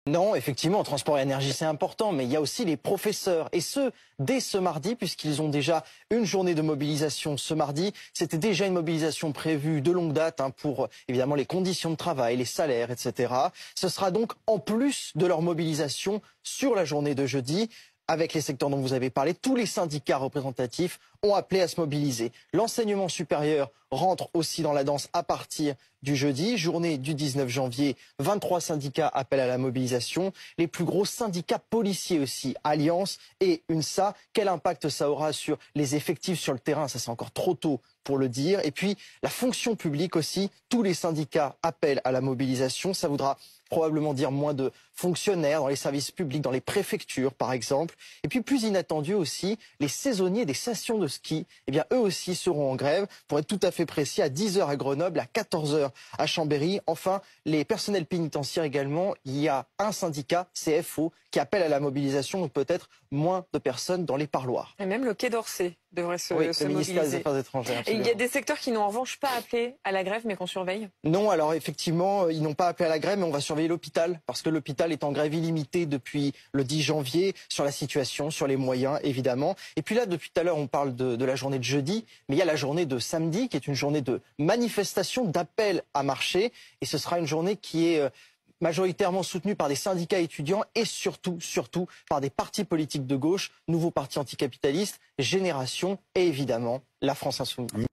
Non, effectivement, transport et énergie, c'est important, mais il y a aussi les professeurs. Et ce, dès ce mardi, puisqu'ils ont déjà une journée de mobilisation ce mardi. C'était déjà une mobilisation prévue de longue date pour, évidemment, les conditions de travail, les salaires, etc. Ce sera donc en plus de leur mobilisation sur la journée de jeudi. Avec les secteurs dont vous avez parlé, tous les syndicats représentatifs ont appelé à se mobiliser. L'enseignement supérieur rentre aussi dans la danse à partir du jeudi, journée du 19 janvier. 23 syndicats appellent à la mobilisation. Les plus gros syndicats policiers aussi, Alliance et UNSA. Quel impact ça aura sur les effectifs sur le terrain? Ça, c'est encore trop tôt pour le dire. Et puis, la fonction publique aussi. Tous les syndicats appellent à la mobilisation. Ça voudra probablement dire moins de fonctionnaires dans les services publics, dans les préfectures par exemple. Et puis plus inattendu aussi, les saisonniers des stations de ski, eh bien eux aussi seront en grève, pour être tout à fait précis, à 10 h à Grenoble, à 14 h à Chambéry. Enfin, les personnels pénitentiaires également, il y a un syndicat, CFO, qui appelle à la mobilisation, donc peut-être moins de personnes dans les parloirs. Et même le Quai d'Orsay devrait se le ministère des Affaires étrangères. Et il y a des secteurs qui n'ont en revanche pas appelé à la grève, mais qu'on surveille? Non, alors effectivement, ils n'ont pas appelé à la grève, mais on va surveiller l'hôpital, parce que l'hôpital est en grève illimitée depuis le 10 janvier, sur la situation, sur les moyens, évidemment. Et puis là, depuis tout à l'heure, on parle de la journée de jeudi, mais il y a la journée de samedi, qui est une journée de manifestation, d'appel à marcher, et ce sera une journée qui est majoritairement soutenue par des syndicats étudiants et surtout par des partis politiques de gauche, nouveaux partis anticapitalistes, Génération et évidemment la France Insoumise.